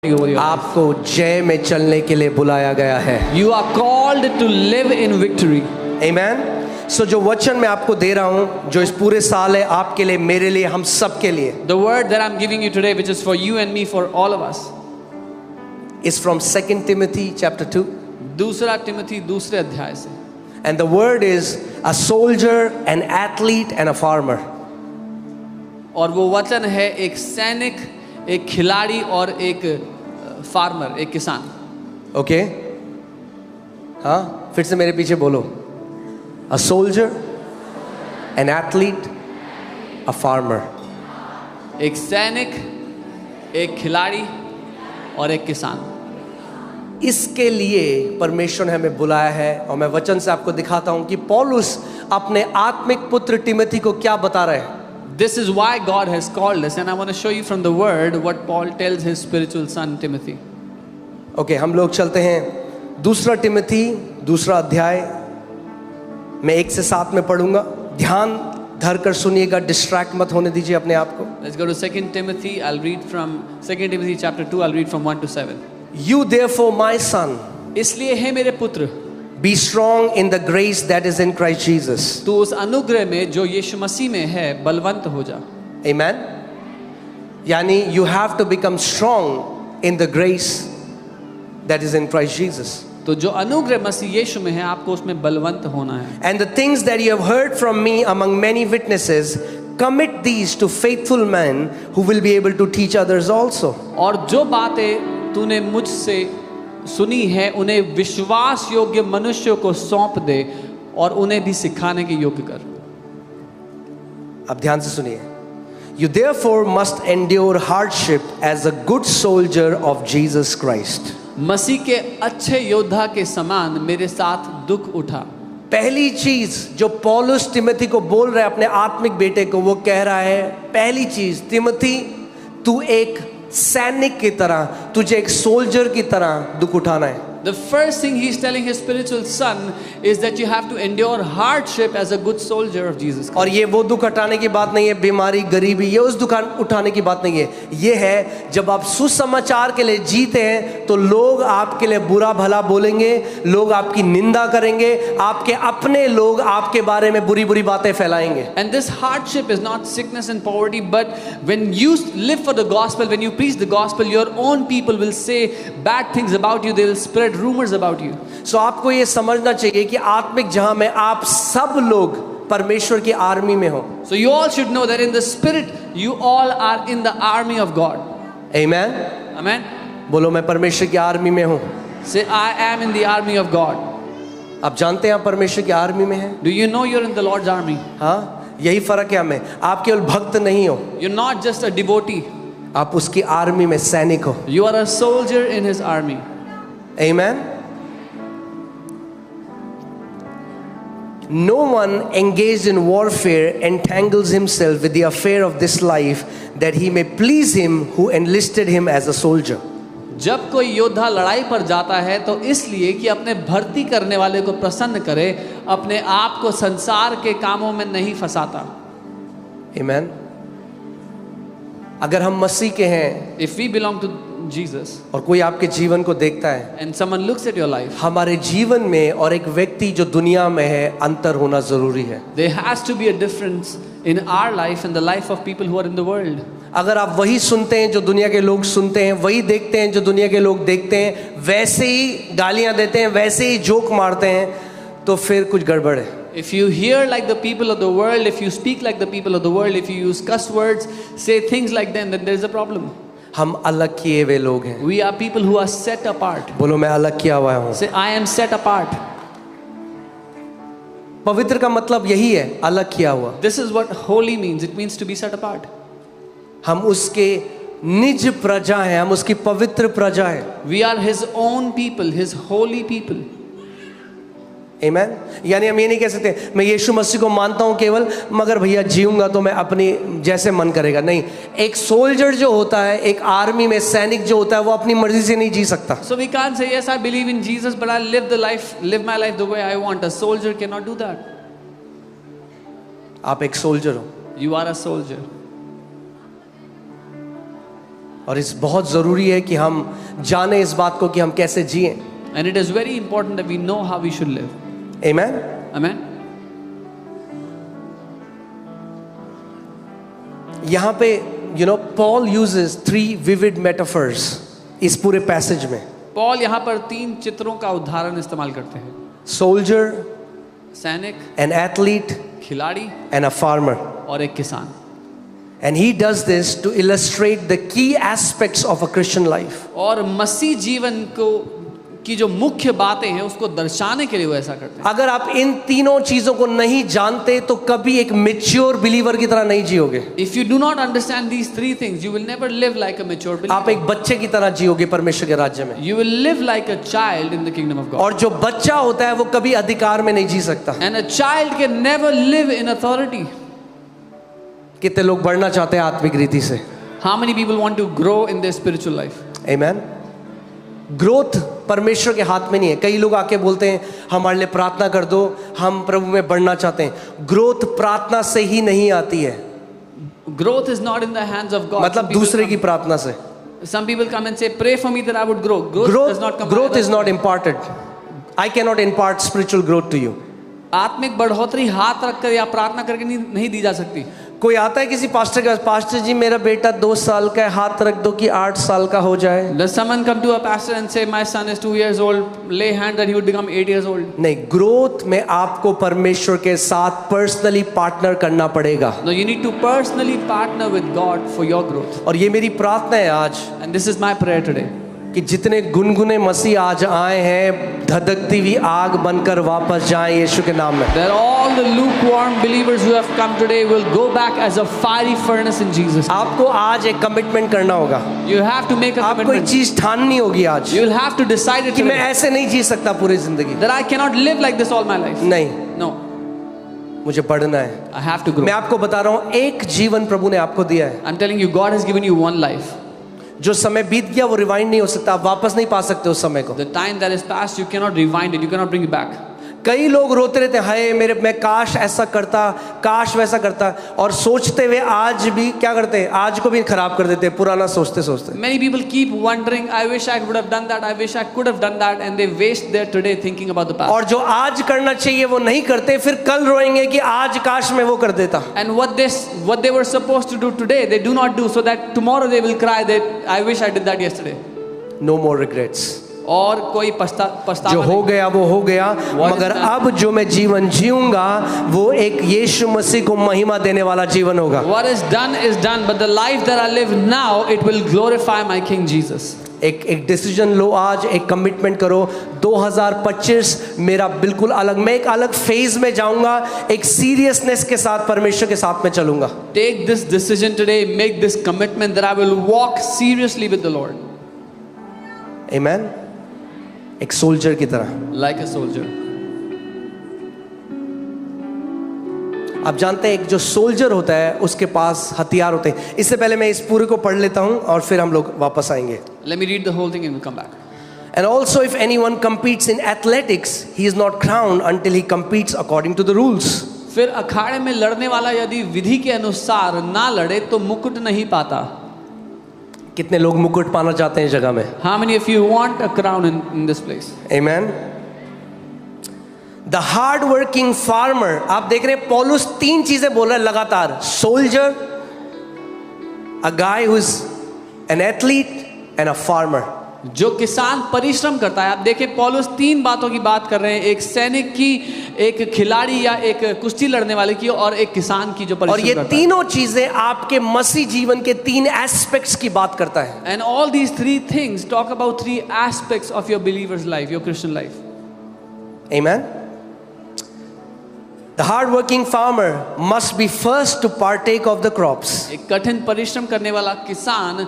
over your life. आपको जय में चलने के लिए बुलाया गया है. You are called to live in victory. Amen. So जो वचन मैं आपको दे रहा हूँ, जो इस पूरे साल है, आपके लिए, मेरे लिए, हम सब के लिए, The word that I'm giving you today, which is for you and me, for all of us, is from 2 Timothy chapter 2. दूसरा तिमोथी दूसरे अध्याय से. And the word is a soldier, an athlete and a farmer. और वो वचन है एक सैनिक, एक खिलाड़ी और एक फार्मर, एक किसान. Okay? हाँ, फिर से मेरे पीछे बोलो. A soldier, an athlete, a farmer. एक सैनिक, एक खिलाड़ी और एक किसान. इसके लिए परमेश्वर ने हमें बुलाया है. और मैं वचन से आपको दिखाता हूं कि पौलुस अपने आत्मिक पुत्र तिमोथी को क्या बता रहे हैं. This is why God has called us, and I want to show you from the word what Paul tells his spiritual son Timothy. Okay, हम लोग चलते हैं दूसरा तिमोथी दूसरा अध्याय. मैं 1 से 7 में पढ़ूंगा. ध्यान धर कर सुनिएगा, डिस्ट्रैक्ट मत होने दीजिए अपने आप को. Let's go to 2 Timothy. I'll read from 2 Timothy chapter 2. I'll read from 1 to 7. You therefore, my son, इसलिए हे मेरे पुत्र, be strong in the grace that is in Christ Jesus. तू उस अनुग्रह में जो यीशु मसीह में है बलवंत हो जा. Amen. यानी you have to become strong in the grace that is in Christ Jesus. तो जो अनुग्रह मसीह यीशु में है, आपको उसमें बलवंत होना है. And the things that you have heard from me among many witnesses, commit these to faithful men who will be able to teach others also. और जो बातें तूने मुझसे सुनी है उन्हें विश्वास योग्य मनुष्यों को सौंप दे और उन्हें भी सिखाने के योग्य कर. अब ध्यान से सुनिए. You therefore must endure hardship as a good soldier of Jesus Christ. मसीह के अच्छे योद्धा के समान मेरे साथ दुख उठा. पहली चीज जो पौलुस तिमोथी को बोल रहा है, अपने आत्मिक बेटे को, वो कह रहा है, पहली चीज, तिमोथी तू एक सैनिक की तरह, तुझे एक सोल्जर की तरह दुख उठाना है. The first thing he's telling his spiritual son is that you have to endure hardship as a good soldier of Jesus Christ. और ये वो दुख उठाने की बात नहीं है, बीमारी, गरीबी, ये उस दुख उठाने की बात नहीं है. ये है जब आप सुसमाचार के लिए जीते हैं तो लोग आपके लिए बुरा भला बोलेंगे, लोग आपकी निंदा करेंगे, आपके अपने लोग आपके बारे में बुरी बुरी बातें फैलाएंगे. And this hardship is not sickness and poverty, but when you live for the gospel, when you preach the gospel, your own people will say bad things about you. They will spread rumors about you. So आपको ये समझना चाहिए कि आत्मिक जहां में आप सब लोग परमेश्वर की आर्मी में हो. So you all should know that in the spirit you all are in the army of God. Amen. Amen. बोलो मैं परमेश्वर की आर्मी में हूँ. Say I am in the army of God. आप जानते हैं आप परमेश्वर की आर्मी में हैं. Do you know you're in the Lord's army? हाँ, यही फर्क है हमें. आप केवल भक्त नहीं हो, You're not just a devotee. आप उसकी आर्मी में सैनिक हो. You are a soldier in his army. Amen. No one engaged in warfare entangles himself with the affair of this life, that he may please him who enlisted him as a soldier. जब कोई योद्धा लड़ाई पर जाता है तो इसलिए कि अपने भर्ती करने वाले को प्रसन्न करे, अपने आप को संसार के कामों में नहीं फंसाता. Amen. अगर हम मसीह के हैं, If we belong to Jesus और कोई आपके जीवन को देखता है, and someone looks at your life, हमारे जीवन में और एक व्यक्ति जो दुनिया में है, अंतर होना जरूरी है. there has to be a difference in our life and the life of people who are in the world. अगर आप वही सुनते हैं जो दुनिया के लोग सुनते हैं, वही देखते हैं जो दुनिया के लोग देखते हैं, वैसे ही गालियां देते हैं, वैसे ही जोक मारते हैं, तो फिर कुछ गड़बड़ है. If you hear like the people of the world, if you speak like the people of the world, if you use cuss words, say things like them, then there is a problem. हम अलग किए हुए लोग हैं. We are people who are set apart. बोलो मैं अलग किया हुआ हूँ. Say I am set apart. पवित्र का मतलब यही है, अलग किया हुआ. This is what holy means. It means to be set apart. हम उसके निज प्रजा हैं, हम उसकी पवित्र प्रजा हैं. We are his own people, his holy people. Amen. यानी हम ये नहीं कह सकते मैं यीशु मसीह को मानता हूँ केवल, मगर भैया जीऊंगा तो मैं अपनी जैसे मन करेगा. नहीं, एक सोल्जर जो होता है, एक आर्मी में सैनिक जो होता है, वो अपनी मर्जी से नहीं जी सकता. So we can't say yes I believe in Jesus but I live my life the way I want. A soldier cannot do that. आप एक सोल्जर हो. You are a soldier. और इस बहुत ज़रूरी है कि हम जाने इस बात को कि हम कैसे जिएं। And it is very important that we know how we should live. Amen? Amen. यहाँ पे Paul uses 3 vivid metaphors इस पूरे पैसेज में। पॉल यहाँ पर 3 चित्रों का उदाहरण इस्तेमाल करते हैं। Soldier, सैनिक, an athlete, खिलाड़ी and a farmer. और एक किसान। And he does this to illustrate the key aspects of a Christian life. और मसीह जीवन को की जो मुख्य बातें हैं उसको दर्शाने के लिए वो ऐसा करते हैं। अगर आप इन तीनों चीजों को नहीं जानते तो कभी एक मैच्योर बिलीवर की तरह नहीं जियोगे। If you do not understand these 3 things, you will never live like a mature believer. आप एक बच्चे की तरह जियोगे परमेश्वर के राज्य में। You will live like a child in the kingdom of God. और जो बच्चा होता है वो कभी अधिकार में नहीं जी सकता। And a child can never live in authority. कितने लोग बढ़ना चाहते हैं आत्मिक रीति से? How many people want to grow in their spiritual life? Amen. Growth परमेश्वर के हाथ में नहीं है। कई लोग आके बोलते हैं हमारे लिए प्रार्थना कर दो, हम प्रभु में बढ़ना चाहते हैं। ग्रोथ प्रार्थना से ही नहीं आती है। Growth is not in the hands of God. मतलब दूसरे की प्रार्थना से। Some people come and say, pray for me that I would grow. Growth does not come. Growth is not imparted. I cannot impart spiritual growth to you. आत्मिक बढ़ोतरी हाथ रखकर या प्रार्थना करके नहीं दी जा सकती। कोई आता है किसी पास्टर के पास, पास्टर जी मेरा बेटा 2 साल का है, हाथ रख दो कि 8 साल का हो जाए। Does someone come to a pastor and say, my son is 2 years old, lay hand that he would become 8 years old? नहीं, ग्रोथ में आपको परमेश्वर के साथ पर्सनली पार्टनर करना पड़ेगा। No, you need to personally partner with God for your growth. और ये मेरी प्रार्थना है आज, And this is my prayer today. कि जितने गुनगुने मसीह आज आए हैं धधकती हुई आग बनकर वापस जाएं यीशु के नाम में। That all the lukewarm believers who have come today will go back as a fiery furnace in Jesus. आपको आज एक कमिटमेंट करना होगा। You have to make a आपको एक commitment. चीज ठाननी होगी आज You will have to decide it कि मैं today. ऐसे नहीं जी सकता पूरी जिंदगी। That I cannot live like this all my life. नहीं, No, मुझे बढ़ना है। I have to grow. मैं आपको बता रहा हूँ एक जीवन प्रभु ने आपको दिया है। I'm telling you, God has given you one life. जो समय बीत गया वो रिवाइंड नहीं हो सकता, आप वापस नहीं पा सकते उस समय को। The time that is past, you cannot rewind it. You cannot bring it back. कई लोग रोते रहते हैं, हाय मैं काश ऐसा करता, काश वैसा करता, और सोचते हुए आज भी क्या करते हैं, आज को भी खराब कर देते हैं पुराना सोचते सोचते। Many people keep wondering, I wish I would have done that, I wish I could have done that, and they waste their today thinking about the past. और जो आज करना चाहिए वो नहीं करते, फिर कल रोएंगे कि आज काश मैं वो कर देता। And what they were supposed to do today, they do not do, so that tomorrow they will cry that I wish I did that yesterday. No more regrets. और कोई पछतावा जो हो गया वो हो गया, मगर अब जो मैं जीवन जीऊंगा वो एक यीशु मसीह को महिमा देने वाला जीवन होगा। What is done, but the life that I live now, it will glorify my King Jesus. एक डिसीजन लो आज, एक कमिटमेंट करो, 2025 मेरा बिल्कुल अलग, मैं एक अलग फेज में जाऊंगा, एक सीरियसनेस के साथ परमेश्वर के साथ में चलूंगा। Take this decision today, make this commitment that I will walk seriously with the Lord. Amen. एक सोल्जर की तरह। Like a soldier. आप जानते हैं एक जो सोल्जर होता है उसके पास हथियार होते हैं। इससे पहले मैं इस पूरे को पढ़ लेता हूं और फिर हम लोग वापस आएंगे। Let me read the whole thing and we'll come back. And also if anyone competes in athletics, he is not crowned until he competes according to the rules. फिर अखाड़े में लड़ने वाला यदि विधि के अनुसार ना लड़े तो मुकुट नहीं पाता। कितने लोग मुकुट पाना चाहते हैं इस जगह में? How many of you want a crown in this place? Amen. The hard working farmer, आप देख रहे हैं पौलुस 3 चीजें बोल रहा है लगातार। Soldier, a guy who is an athlete and a farmer. जो किसान परिश्रम करता है। आप देखें पौलुस 3 बातों की बात कर रहे हैं, एक सैनिक की, एक खिलाड़ी या एक कुश्ती लड़ने वाले की, और एक किसान की जो परिश्रम और ये करता है। तीनों चीजें आपके मसीह जीवन के 3 एस्पेक्ट्स की बात करता है। And all these 3 things talk about 3 aspects of your believer's life, your Christian life. Amen. The hard-working farmer must be first to partake of the crops. एक कठिन परिश्रम करने वाला किसान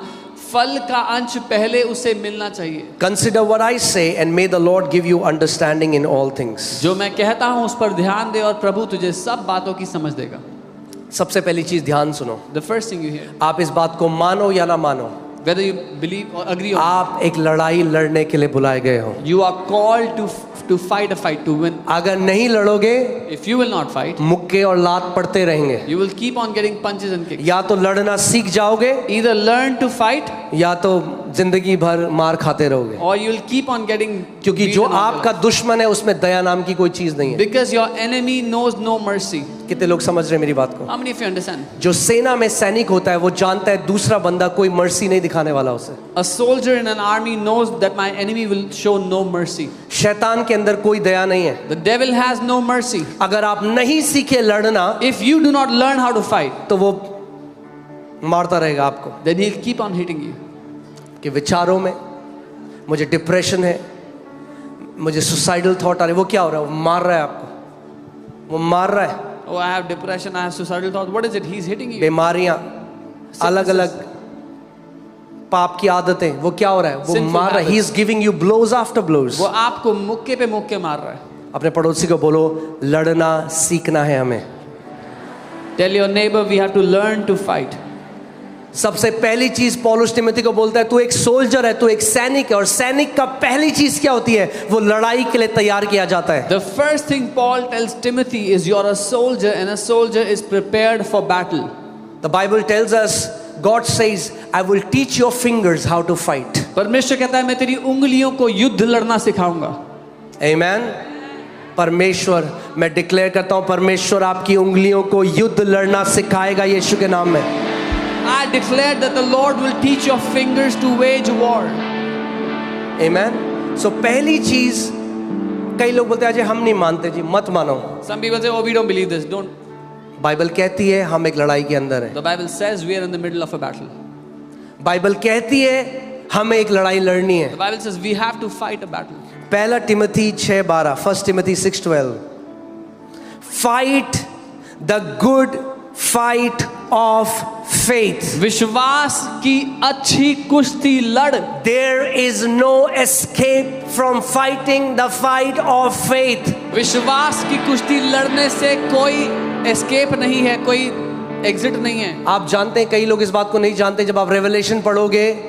फल का अंश पहले उसे मिलना चाहिए। Consider what I say and may the Lord give you understanding in all things. जो मैं कहता हूँ उस पर ध्यान दे और प्रभु तुझे सब बातों की समझ देगा। सबसे पहली चीज ध्यान सुनो। The first thing you hear, आप इस बात को मानो या ना मानो, whether you believe or agree or not. आप एक लड़ाई लड़ने के लिए बुलाए गए हो। You are called to fight a fight, to win. अगर नहीं लड़ोगे, If you will not fight, मुक्के और लात पड़ते रहेंगे। you will keep on getting punches and kicks. या तो लड़ना सीख जाओगे, Either learn to fight या तो जिंदगी भर मार खाते रहोगे। or you will keep on getting क्योंकि जो beaten all your आपका life. दुश्मन है उसमें दया नाम की कोई चीज नहीं है। Because your enemy knows no mercy. कितने लोग समझ रहे हैं मेरी बात को? How many of you understand? जो सेना में सैनिक होता है वो जानता है दूसरा बंदा कोई मर्सी नहीं दिखाने वाला उसे। A soldier in an army knows that my enemy will show no mercy. शैतान के अंदर कोई दया नहीं है। The devil has no mercy. अगर आप नहीं सीखे लड़ना If you do not learn how to fight, तो वो मारता रहेगा आपको। then he'll keep on hitting you. कि विचारों में मुझे डिप्रेशन है, मुझे सुसाइडल थॉट आ रहे, वो क्या हो रहा है? वो मार रहा है आपको, वो मार रहा है। Oh, I have depression, I have suicidal thoughts. What is it? He's hitting you. बीमारियां, अलग अलग पाप की आदतें, वो क्या हो रहा है? वो Sinful मार रहा है। habits. He is giving you blows after blows. वो आपको मुक्के पे मुक्के मार रहा है. अपने पड़ोसी को बोलो लड़ना सीखना है हमें। Tell your neighbor we have to learn to fight. सबसे पहली चीज पौलुस तिमोथी को बोलता है, तू एक सोल्जर है, तू एक सैनिक है, और सैनिक का पहली चीज क्या होती है? वो लड़ाई के लिए तैयार किया जाता है। The first thing Paul tells Timothy is you're a soldier and a soldier is prepared for battle. The Bible tells us, God says, I will teach your fingers how to fight. परमेश्वर कहता है मैं तेरी उंगलियों को युद्ध लड़ना सिखाऊंगा. Amen. परमेश्वर, मैं डिक्लेयर करता हूं, परमेश्वर आपकी उंगलियों को युद्ध लड़ना सिखाएगा यीशु के नाम में। I declare that the Lord will teach your fingers to wage war. Amen. So पहली चीज, कई लोग बोलते हैं अजय हम नहीं मानते जी, मत मानो। Some people say, oh, we don't believe this. Don't. Bible कहती है हम एक लड़ाई के अंदर हैं। The Bible says we are in the middle of a battle. Bible कहती है हमें एक लड़ाई लड़नी है। The Bible says we have to fight a battle. पहला Timothy 6:12, 1 Timothy 6:12, fight the good fight of faith. विश्वास की अच्छी कुश्ती लड़. There is no escape from fighting the fight of faith. विश्वास की कुश्ती लड़ने से कोई एस्केप नहीं है, कोई एग्जिट नहीं है. आप जानते हैं, कई लोग इस बात को नहीं जानते, जब आप रेवलेशन पढ़ोगे,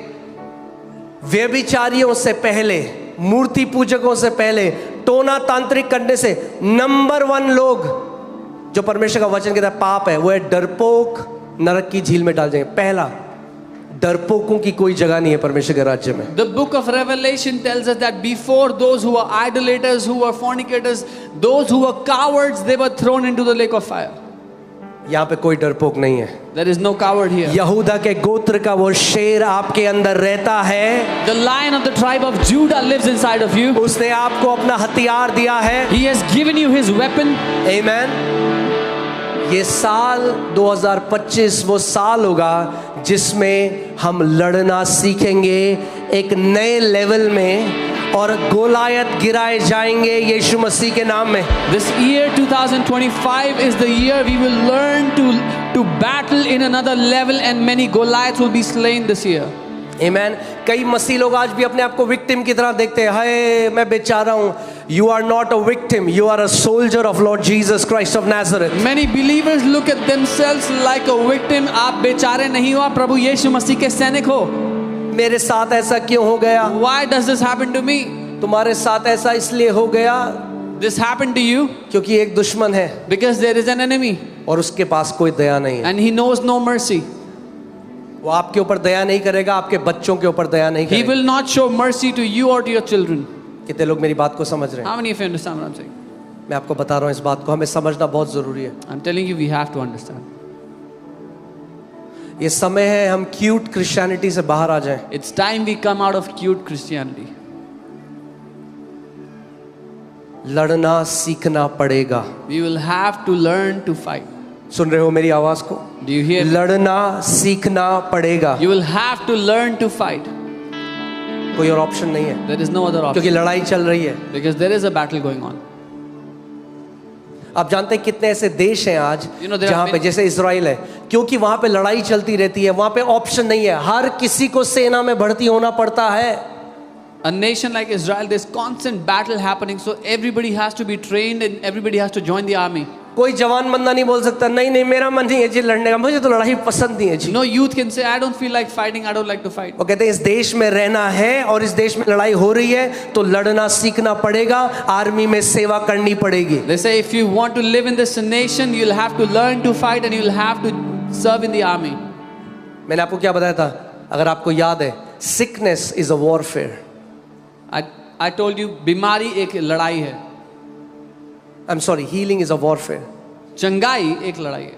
व्यभिचारियों से पहले, मूर्ति पूजकों से पहले, टोना तांत्रिक करने से नंबर 1 लोग जो परमेश्वर का वचन कहता है पाप है, वो है डरपोक, नरक की झील में डाल जाएंगे। पहला, डरपोकों की कोई जगह नहीं है परमेश्वर के राज्य में। The book of Revelation tells us that before those who were idolaters, who were fornicators, those who were cowards, they were thrown into the lake of fire. यहाँ पे कोई डरपोक नहीं है। There is no coward here. यहूदा के गोत्र का वो शेर आपके अंदर रहता है। The lion of the tribe of Judah lives inside of you. उसने आपको अपना हथियार दिया है। He has given you his weapon. Amen. ये साल 2025 वो साल होगा जिसमें हम लड़ना सीखेंगे एक नए लेवल में, और गोलायत गिराए जाएंगे यीशु मसीह के नाम में। This year 2025 is the year we will learn to battle in another level, and many Goliaths will be slain this year. Amen. कई मसीह लोग आज भी अपने आप को विक्टिम की तरह देखते हैं, हाय मैं बेचारा हूँ। You are not a victim, you are a soldier of Lord Jesus Christ of Nazareth. Many believers look at themselves like a victim. आप बेचारे नहीं हो, आप प्रभु यीशु मसीह के सैनिक हो. मेरे साथ ऐसा क्यों हो गया? Why does this happen to me? तुम्हारे साथ ऐसा इसलिए हो गया This happened to you क्योंकि एक दुश्मन है because there is an enemy और उसके पास कोई दया नहीं है। and he knows no mercy. वो आपके ऊपर दया नहीं करेगा, आपके बच्चों के ऊपर दया नहीं He करेगा। will not show mercy to you or to your children. कितने लोग मेरी बात को समझ रहे हैं? How many of you understand what I'm saying? मैं आपको बता रहा हूँ, इस बात को हमें समझना बहुत जरूरी है। I'm telling you, we have to understand. ये समय है हम क्यूट क्रिश्चियनिटी से बाहर आ जाएं। It's time we come out of cute Christianity. लड़ना सीखना पड़ेगा। We will have to learn to fight. सुन रहे हो मेरी आवाज को? Do you hear? लड़ना सीखना पड़ेगा। You will have to learn to fight. कोई और ऑप्शन नहीं है, There is no other क्योंकि option लड़ाई चल रही है। because there is a battle going on. आप जानते हैं कितने ऐसे देश हैं आज You know, there are जहाँ पे, many- जैसे इजराइल है, क्योंकि वहां पे लड़ाई चलती रहती है, वहां पे ऑप्शन नहीं है, हर किसी को सेना में भर्ती होना पड़ता है। A nation like Israel, there's constant battle happening, so everybody has to be trained and everybody has to join the army. कोई जवान बंदा नहीं बोल सकता नहीं नहीं मेरा मन नहीं है जी लड़ने का, मुझे तो लड़ाई पसंद नहीं है जी। No youth can say, I don't feel like fighting, I don't like to fight. वो कहते हैं इस देश में रहना है और इस देश में लड़ाई हो रही है तो लड़ना सीखना पड़ेगा, आर्मी में सेवा करनी पड़ेगी। They say if you want to live in this nation, you'll have to learn to fight and you'll have to serve in the army. मैंने आपको क्या बताया था, अगर आपको याद है, sickness is a warfare. I told you, बीमारी एक लड़ाई है, I am sorry, healing is a warfare. चंगाई एक लड़ाई है।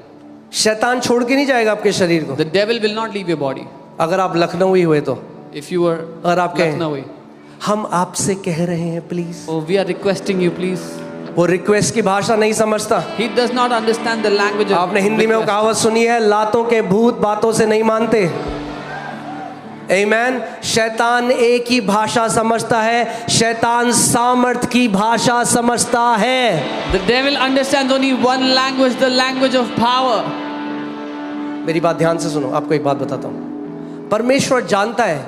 शैतान छोड़ के नहीं जाएगा आपके शरीर को। The devil will not leave your body. अगर आप लखनऊई हुए तो, If you are अगर आप कहें Lucknowi, हम आपसे कह रहे हैं please, oh we are requesting you please. वो रिक्वेस्ट की भाषा नहीं समझता। He does not understand the language of आपने हिंदी में वो request. कहावत सुनी है, लातों के भूत बातों से नहीं मानते। आमीन। शैतान एक ही भाषा समझता है, शैतान सामर्थ की भाषा समझता है। The devil understands only one language, the language of power. मेरी बात ध्यान से सुनो, आपको एक बात बताता हूं। परमेश्वर जानता है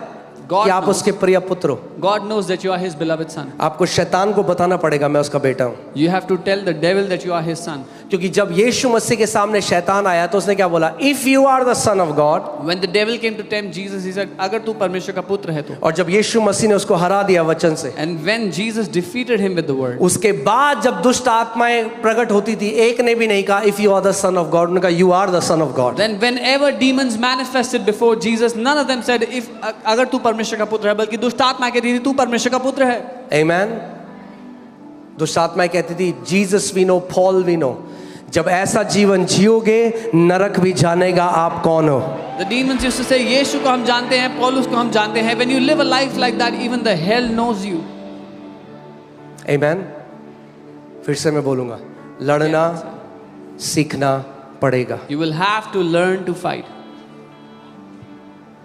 God कि आप knows. उसके प्रिय पुत्र हो। God knows that you are his beloved son. आपको शैतान को बताना पड़ेगा मैं उसका बेटा हूं। You have to tell the devil that you are his son. क्योंकि जब यीशु मसीह के सामने शैतान आया तो उसने क्या बोला, if you are the son of God. When the devil came to tempt Jesus, he said, अगर तू परमेश्वर का पुत्र है तो। और जब यीशु मसीह ने उसको हरा दिया वचन से, And when Jesus defeated him with the word, उसके बाद जब दुष्ट आत्माएं प्रकट होती थी, एक ने भी नहीं कहा if you are the son of God, उन्होंने कहा you are the son of God. then whenever demons manifested before Jesus, none of them said, if अगर तू परमेश्वर का पुत्र है, बल्कि दुष्ट आत्मा कहती थी तू परमेश्वर का पुत्र है। आमीन। दुष्ट आत्माएं कहती थी Jesus we know, Paul we know. जब ऐसा जीवन जियोगे नरक भी जानेगा आप कौन हो। The demons used to say, यीशु को हम जानते हैं, पौलुस को हम जानते हैं। When you live a life like that, even the hell knows you. आमीन। फिर से मैं बोलूंगा, लड़ना सीखना पड़ेगा। You will have to learn to fight.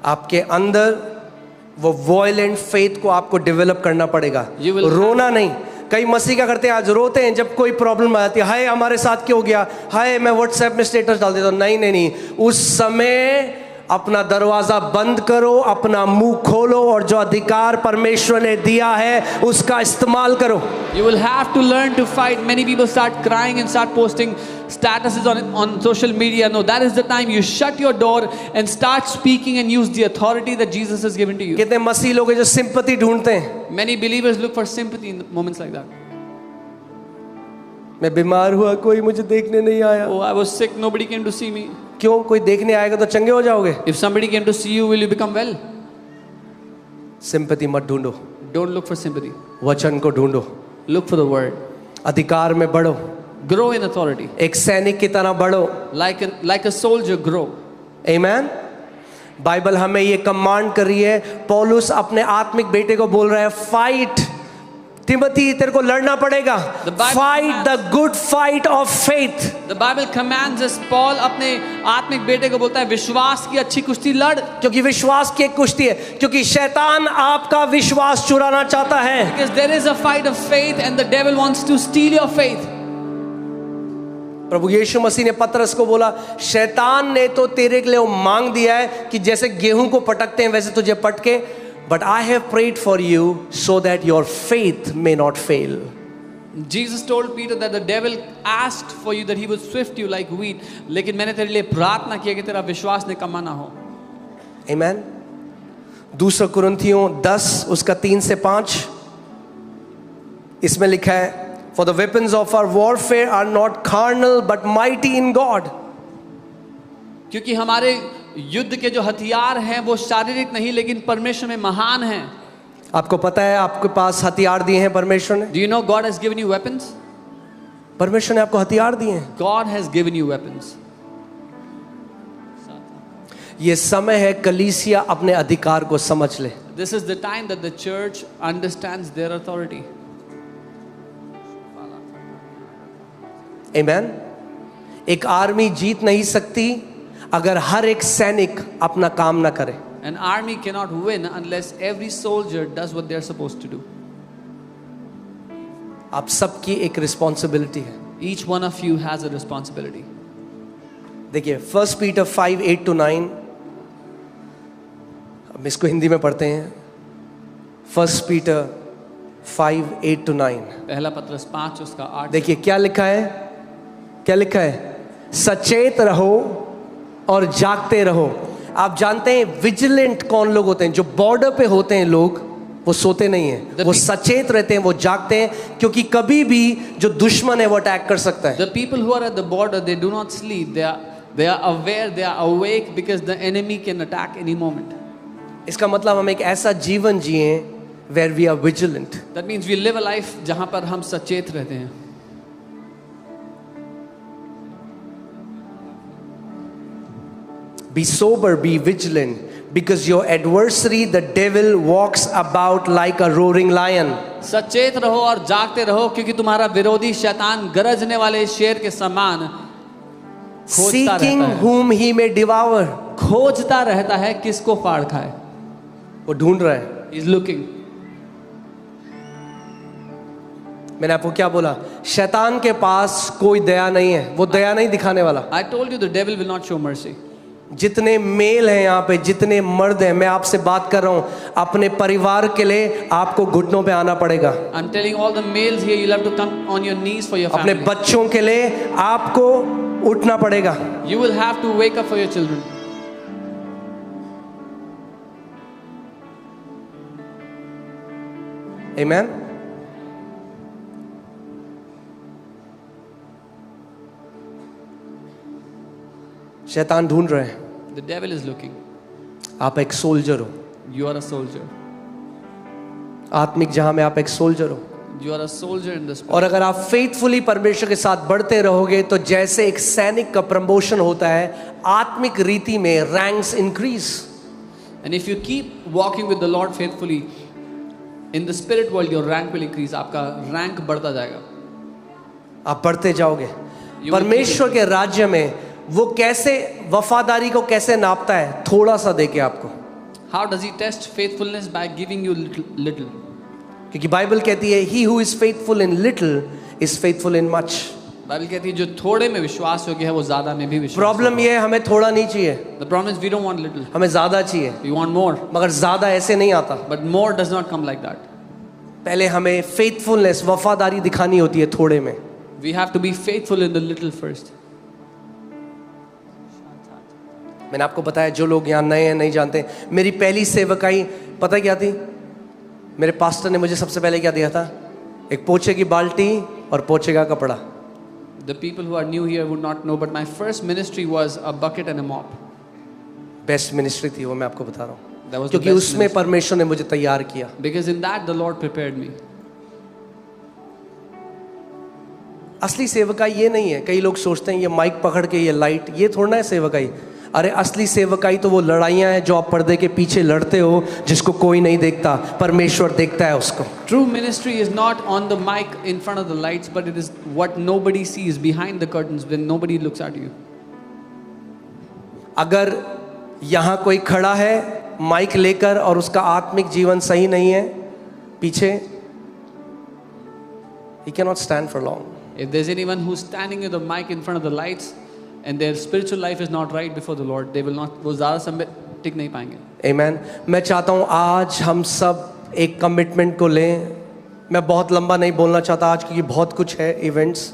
आपके अंदर वो वॉयलेंट फेथ को आपको डेवलप करना पड़ेगा। You will रोना नहीं। कई मसीह क्या करते हैं, आज रोते हैं जब कोई प्रॉब्लम आ जाती है, हाय हमारे साथ क्यों हो गया, हाय मैं व्हाट्सएप में स्टेटस डाल देता हूं। नहीं नहीं नहीं, उस समय अपना दरवाजा बंद करो, अपना मुंह खोलो और जो अधिकार परमेश्वर ने दिया है उसका इस्तेमाल करो। You will have to learn to fight. Many people start crying and start posting statuses on social media. No, that is the time you shut your door and start speaking and use the authority that Jesus has given to you. कितने मसीह लोग हैं जो sympathy ढूंढते हैं। Many believers look for sympathy in moments like that. मैं बीमार हुआ, कोई मुझे देखने नहीं आया। Oh, I was sick, nobody came to see me. क्यों? कोई देखने आएगा तो चंगे हो जाओगे। If somebody came to see you, will you become well? Sympathy मत ढूंढो, Don't look for sympathy. वचन को ढूंढो, Look for the word. अधिकार में बढ़ो, Grow in authority. एक सैनिक की तरह बढ़ो। Like a soldier, grow. आमीन। बाइबल हमें ये कमांड कर रही है, पौलुस अपने आत्मिक बेटे को बोल रहा है, फाइट तिमोथी, तेरे को लड़ना पड़ेगा। Fight the good fight of faith. The Bible commands us. Paul अपने आत्मिक बेटे को बोलता है, विश्वास की अच्छी कुश्ती लड़। क्योंकि विश्वास की एक कुश्ती है, क्योंकि शैतान आपका विश्वास चुराना चाहता है। Because there is a fight of faith and the devil wants to steal your faith. प्रभु यीशु मसीह ने पतरस को बोला, शैतान ने तो तेरे के लिए वो मांग दिया है कि जैसे गेहूं को पटकते हैं वैसे तुझे पटके, but I have prayed for you so that your faith may not fail. Jesus told Peter that the devil asked for you that he would swift you like wheat, लेकिन मैंने तेरे लिए प्रार्थना किया कि तेरा विश्वास निकम्मा ना हो। Amen. दूसरा कुरिन्थियों 10 उसका 3 से 5, इसमें लिखा है, for the weapons of our warfare are not carnal but mighty in God. क्योंकि हमारे युद्ध के जो हथियार हैं वो शारीरिक नहीं लेकिन परमेश्वर में महान हैं। आपको पता है आपके पास हथियार दिए हैं परमेश्वर ने। Do you know God has given you weapons? परमेश्वर ने आपको हथियार दिए हैं। God has given you weapons. ये समय है कलीसिया अपने अधिकार को समझ ले। This is the time that the church understands their authority. Amen. एक आर्मी जीत नहीं सकती अगर हर एक सैनिक अपना काम ना करे। An army cannot win unless every soldier does what they are supposed to do. आप सबकी एक रिस्पॉन्सिबिलिटी है। Each one of you has a responsibility. देखिए 1 Peter 5:8-9, हम इसको हिंदी में पढ़ते हैं। 1 Peter 5:8-9, पहला पत्रस 5 उसका 8। देखिए क्या लिखा है, क्या लिखा है? सचेत रहो और जागते रहो। आप जानते हैं विजिलेंट कौन लोग होते हैं? जो बॉर्डर पे होते हैं लोग, वो सोते नहीं हैं, वो सचेत रहते हैं, वो जागते हैं, क्योंकि कभी भी जो दुश्मन है वो अटैक कर सकता है। The people who are at the border, they do not sleep. They are aware, they are awake because the enemy can attack any moment. इसका मतलब हम एक ऐसा जीवन जिए where we are vigilant. That means we live a life जहाँ पर हम सचेत रहते हैं. Be sober, be vigilant, because your adversary, the devil, walks about like a roaring lion. सचेत रहो और जागते रहो, क्योंकि तुम्हारा विरोधी शैतान गरजने वाले शेर के समान खोजता Seeking रहता है. whom he may devour. खोजता रहता है किसको फाड़ खाए. वो ढूंढ रहा है. He is looking. मैंने आपको क्या बोला? शैतान के पास कोई दया नहीं है, वो दया नहीं दिखाने वाला. I told you the devil will not show mercy. जितने मेल हैं यहाँ पे, जितने मर्द हैं, मैं आपसे बात कर रहा हूँ, अपने परिवार के लिए आपको घुटनों पे आना पड़ेगा. I'm telling all the males here, you'll have to come on your knees for your अपने family. बच्चों के लिए आपको उठना पड़ेगा. You will have to wake up for your children. Amen. शैतान ढूंढ रहे हैं. The devil is looking. आप एक सोल्जर हो. You are a soldier. आत्मिक जहां में आप एक सोल्जर हो. You are a soldier in this spirit. और अगर आप फेथफुली परमेश्वर के साथ बढ़ते रहोगे तो जैसे एक सैनिक का प्रमोशन होता है, आत्मिक रीति में ranks increase. And if you keep walking with the Lord faithfully, in the spirit world, your rank will increase. आपका rank बढ़ता जाएगा. आप बढ़ते जाओगे. will परमेश्वर के राज्य में वो कैसे वफादारी को कैसे नापता है? थोड़ा सा देके आपको. How does he test faithfulness? By giving you little. क्योंकि बाइबल कहती है he who is faithful in little is faithful in much. Bible कहती है जो थोड़े में विश्वास योग्य है वो ज्यादा में भी विश्वास. प्रॉब्लम ये है, हमें थोड़ा नहीं चाहिए, The problem is we don't want little. हमें ज्यादा चाहिए. We want more. मगर ज्यादा ऐसे नहीं आता. But more does not come like that. पहले हमें फेथफुलनेस, वफादारी दिखानी होती है थोड़े में. We have to be faithful in the little first. मैंने आपको बताया, जो लोग यहाँ नए हैं नहीं जानते, मेरी पहली सेवकाई पता क्या थी? मेरे पास्टर ने मुझे सबसे पहले क्या दिया था? एक पोछे की बाल्टी और पोछे का कपड़ा. The people who are new here would not know, but my first ministry was a bucket and a mop. Best ministry थी वो, मैं आपको बता रहा हूँ, That was the क्योंकि best उसमें ministry. परमेश्वर ने मुझे तैयार किया. Because in that the Lord prepared me. असली सेवकाई ये नहीं है. कई लोग सोचते हैं ये माइक पकड़ के ये लाइट, ये थोड़ा ना है सेवकाई. अरे असली सेवकाई तो वो लड़ाइयाँ हैं जो आप पर्दे के पीछे लड़ते हो, जिसको कोई नहीं देखता, परमेश्वर देखता है उसको. True ministry is not on the mic in front of the lights, but it is what nobody sees behind the curtains when nobody looks at you. अगर यहाँ कोई खड़ा है माइक लेकर और उसका आत्मिक जीवन सही नहीं है पीछे, he cannot stand for long. If there's anyone who's standing with a mic in front of the lights and their spiritual life is not right before the Lord, they will not, वो ज़्यादा समय टिक नहीं पाएंगे. Amen. मैं चाहता हूँ आज हम सब एक कमिटमेंट को लें. मैं बहुत लंबा नहीं बोलना चाहता आज, क्योंकि बहुत कुछ है इवेंट्स.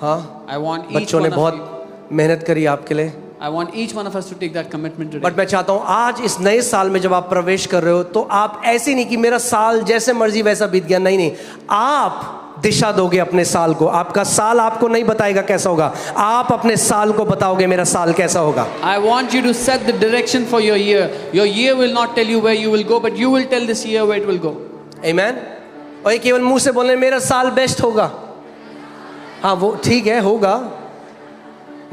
हाँ, I want each बच्चों ने one of you, बहुत मेहनत करी आपके लिए. I want each one of us to take that commitment today. But मैं चाहता हूँ आज इस नए साल में जब आप प्रवेश कर रहे हो तो आप ऐसे नहीं कि मेरा साल जैसे मर्जी वैसा बीत गया. नहीं नहीं, आप दिशा दोगे अपने साल को. आपका साल आपको नहीं बताएगा कैसा होगा, आप अपने साल को बताओगे मेरा साल कैसा होगा. I want you to set the direction for your year. Your year will not tell you where you will go, but you will tell this year where it will go. Amen. और ये केवल मुंह से बोलने मेरा साल best होगा, हाँ वो ठीक है होगा,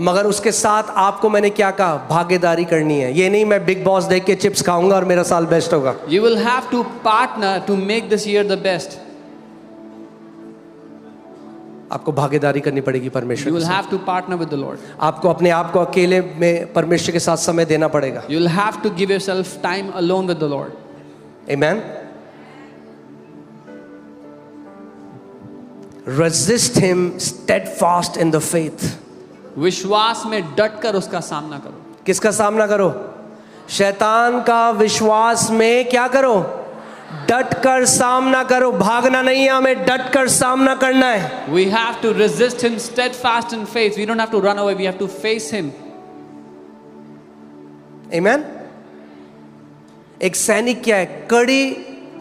मगर उसके साथ आपको मैंने क्या कहा? भागीदारी करनी है. ये नहीं मैं बिग बॉस देख के चिप्स खाऊंगा और मेरा साल बेस्ट होगा. You will have to partner to make this year the best. आपको भागीदारी करनी पड़ेगी परमेश्वर You के will साथ. have to partner with the Lord. आपको अपने आप को अकेले में परमेश्वर के साथ समय देना पड़ेगा. You will have to give yourself time alone with the Lord. Amen. Resist him steadfast in the faith. विश्वास में डट कर उसका सामना करो. किसका सामना करो? शैतान का. विश्वास में क्या करो? डट कर सामना करो, भागना नहीं है, हमें डट कर सामना करना है। We have to resist him steadfast in faith. We don't have to run away. We have to face him. आमीन। एक सैनिक क्या है? कड़ी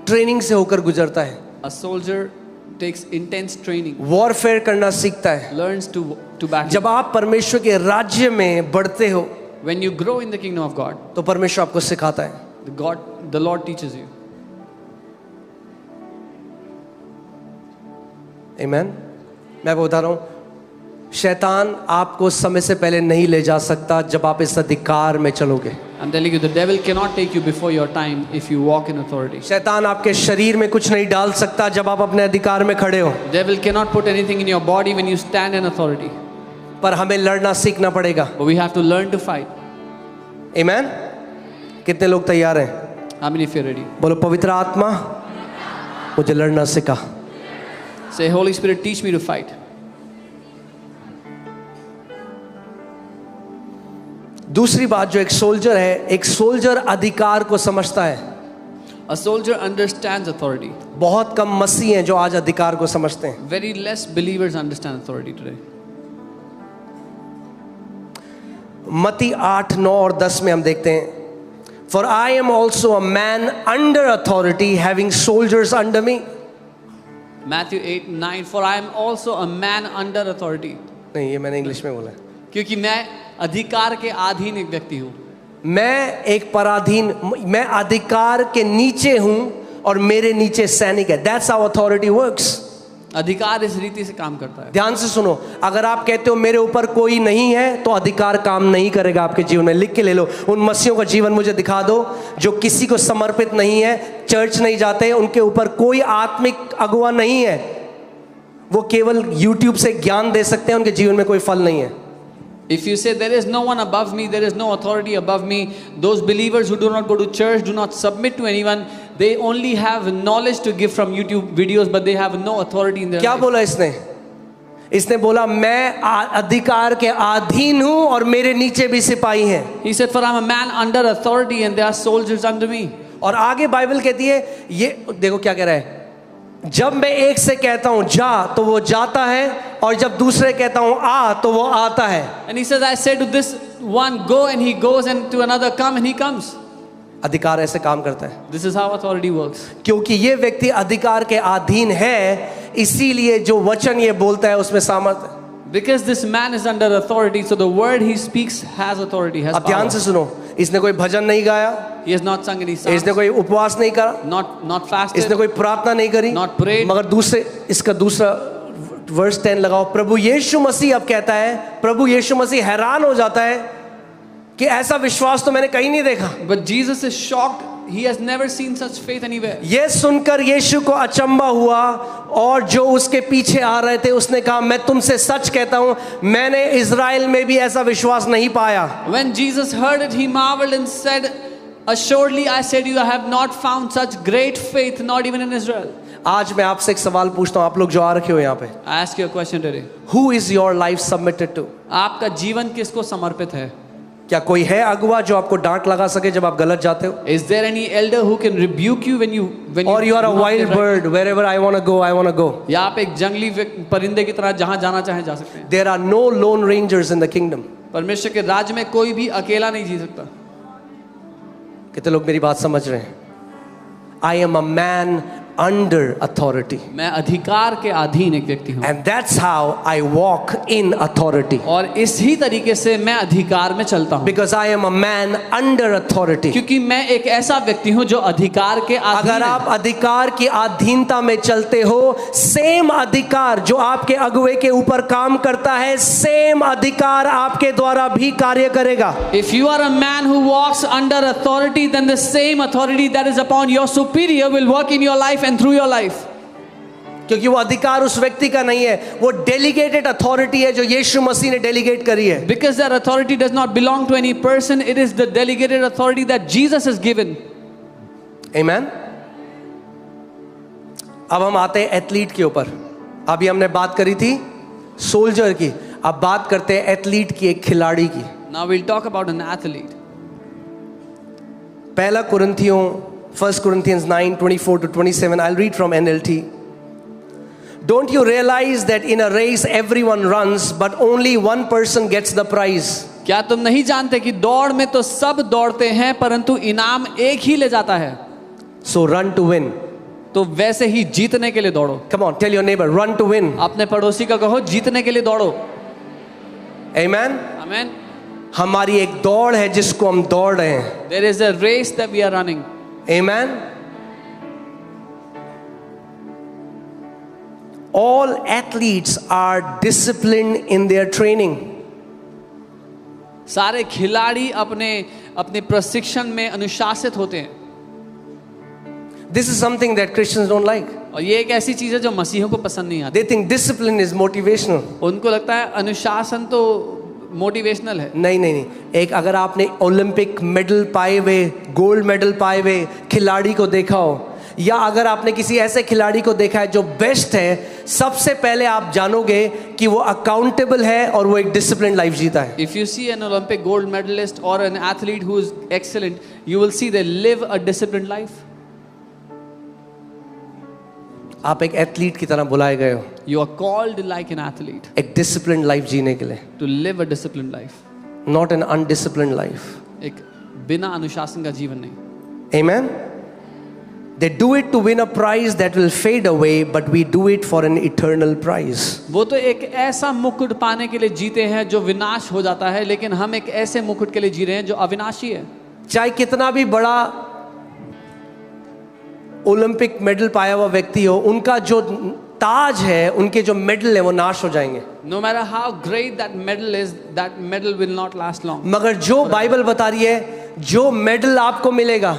ट्रेनिंग से होकर गुजरता है, A soldier takes intense training, warfare करना सीखता है। learns to battle. जब आप परमेश्वर के राज्य में बढ़ते हो When you grow in the kingdom of God, तो परमेश्वर आपको सिखाता है। the Lord teaches you. आमीन। मैं आपको बता रहा हूं, शैतान आपको समय से पहले नहीं ले जा सकता जब आप इस अधिकार में चलोगे। I'm telling you, the devil cannot take you before your time if you walk in authority. शैतान आपके शरीर में कुछ नहीं डाल सकता जब आप अपने अधिकार में खड़े हो। Devil cannot put anything in your body when you stand in authority. पर हमें लड़ना सीखना पड़ेगा। But we have to learn to fight. आमीन। कितने लोग तैयार हैं? How many of you are ready? बोलो, पवित्र आत्मा मुझे लड़ना सिखा। Say, Holy Spirit, teach me to fight. दूसरी बात, जो एक सोल्जर है, एक सोल्जर अधिकार को समझता है। A soldier understands authority. बहुत कम मसीह हैं जो आज अधिकार को समझते हैं। Very less believers understand authority today. मत्ती 8, 9 और 10 में हम देखते हैं, For I am also a man under authority, having soldiers under me. Matthew 8, 9. For I am also a man under authority. नहीं, ये मैंने इंग्लिश में बोला है। क्योंकि मैं अधिकार के अधीन एक व्यक्ति हूँ। मैं एक पराधीन, मैं अधिकार के नीचे हूं और मेरे नीचे सैनिक है। That's how authority works. अधिकार इस रीति से काम करता है। ध्यान से सुनो, अगर आप कहते हो मेरे ऊपर कोई नहीं है तो अधिकार काम नहीं करेगा आपके जीवन में। लिख के ले लो, उन मसीहों का जीवन मुझे दिखा दो जो किसी को समर्पित नहीं है, चर्च नहीं जाते, उनके ऊपर कोई आत्मिक अगुवा नहीं है, वो केवल YouTube से ज्ञान दे सकते हैं, उनके जीवन में कोई फल नहीं है। If you say there is no one above me, there is no authority above me, those believers who do not go to church, do not submit to anyone, they only have knowledge to give from YouTube videos, but they have no authority in their क्या life. बोला इसने? इसने बोला मैं अधिकार के अधीन हूं और मेरे नीचे भी सिपाही हैं। He said, for I am a man under authority and there are soldiers under me. और आगे बाइबल कहती है, ये देखो क्या कह रहा है, जब मैं एक से कहता हूं जा तो वो जाता है, और जब दूसरे कहता हूं आ तो वो आता है। And he says, I say to this one, go, and he goes, and to another, come, and he comes. अधिकार ऐसे काम करता है। This is how authority works. क्योंकि ये व्यक्ति अधिकार के अधीन है, इसीलिए जो वचन ये बोलता है उसमें सामर्थ्य है। Because this man is under authority, so the word he speaks has authority, has अब ध्यान से power. सुनो, इसने कोई भजन नहीं गाया, He has not sung any songs, इसने कोई उपवास नहीं करा, not fasted, इसने कोई प्रार्थना नहीं करी, not prayed. मगर इसका दूसरा वर्स 10 लगाओ। प्रभु यीशु मसीह अब कहता है, प्रभु यीशु मसीह हैरान हो जाता है कि ऐसा विश्वास तो मैंने कहीं नहीं देखा। But Jesus is shocked. He has never seen such faith anywhere. ये सुनकर यीशु को अचंबा हुआ, और जो उसके पीछे आ रहे थे उसने कहा, मैं तुमसे सच कहता हूं, मैंने इज़राइल में भी ऐसा विश्वास नहीं पाया। When Jesus heard it, he marveled and said, assuredly I say to you, I have not found such great faith, not even in Israel. आज मैं आपसे एक सवाल पूछता हूं, आप लोग जो आ रखे हो यहाँ पे, I ask you a question today. Who is your life submitted to? आपका जीवन किसको समर्पित है? क्या कोई है अगुवा जो आपको डांट लगा सके जब आप गलत जाते हो? Is there any elder who can rebuke you when you Or you are a do not wild get right? bird, wherever I want to go, I want to go. या आप एक जंगली परिंदे की तरह जहां जाना चाहे जा सकते हैं। There are no lone rangers in the kingdom. परमेश्वर के राज्य में कोई भी अकेला नहीं जी सकता। कितने लोग मेरी बात समझ रहे हैं? I am a man under authority, मैं अधिकार के अधीन एक व्यक्ति हूँ, and that's how I walk in authority, और इसी तरीके से मैं अधिकार में चलता हूँ, because I am a man under authority. क्योंकि मैं एक ऐसा व्यक्ति हूँ जो अधिकार के अधीन अगर है। आप अधिकार की अधीनता में चलते हो, सेम अधिकार जो आपके अगुवे के ऊपर काम करता है, सेम अधिकार आपके द्वारा भी कार्य करेगा। If you are a man who walks under authority, then the same authority that is upon your superior will work in your life and through your life. क्योंकि वो अधिकार उस व्यक्ति का नहीं है, वो डेलीगेटेड अथॉरिटी है जो यीशु मसीह ने डेलीगेट करी है। Because that authority does not belong to any person, it is the delegated authority that Jesus has given. आमेन। अब हम आते हैं एथलीट के ऊपर। अभी हमने बात करी थी सोल्जर की, अब बात करते हैं एथलीट की, एक खिलाड़ी की। Now we'll talk about an athlete. पहला कुरिन्थियों 1 Corinthians 9:24-27. I'll read from NLT. Don't you realize that in a race everyone runs, but only one person gets the prize? क्या तुम नहीं जानते कि दौड़ में तो सब दौड़ते हैं परंतु इनाम एक ही ले जाता है? So run to win. तो वैसे ही जीतने के लिए दौड़ो। Come on, tell your neighbor, run to win. अपने पड़ोसी का कहो जीतने के लिए दौड़ो। Amen. आमीन। हमारी एक दौड़ है जिसको हम दौड़ रहे हैं। There is a race that we are running. Amen. All athletes are disciplined in their training. सारे खिलाड़ी अपने प्रशिक्षण में अनुशासित होते हैं। This is something that Christians don't like. और ये एक ऐसी चीज है जो मसीहों को पसंद नहीं आती। They think discipline is motivational. उनको लगता है अनुशासन तो मोटिवेशनल है। नहीं। एक अगर आपने ओलंपिक मेडल पाए हुए, गोल्ड मेडल पाए हुए खिलाड़ी को देखा हो, या अगर आपने किसी ऐसे खिलाड़ी को देखा है जो बेस्ट है, सबसे पहले आप जानोगे कि वो अकाउंटेबल है और वो एक डिसिप्लिन लाइफ जीता है। If you see an Olympic gold medalist or an athlete who is excellent, you will see they live a disciplined life. आप एक एथलीट की तरह बुलाए गए हो You are called like an athlete एक डिसिप्लिन लाइफ जीने के लिए, to live a disciplined life. Not an undisciplined life. एक बिना अनुशासन का जीवन नहीं। Amen. They do it to win a prize that will fade away, but we do it for an eternal prize. वो तो एक ऐसा मुकुट पाने के लिए जीते हैं जो विनाश हो जाता है, लेकिन हम एक ऐसे मुकुट के लिए जी रहे हैं जो अविनाशी है। चाहे कितना भी बड़ा ओलंपिक मेडल पाया हुआ व्यक्ति हो, उनका जो ताज है, उनके जो मेडल है वो नाश हो जाएंगे। No matter how great that medal is, that medal will not last long. मगर जो बाइबल बता रही है, जो मेडल आपको मिलेगा,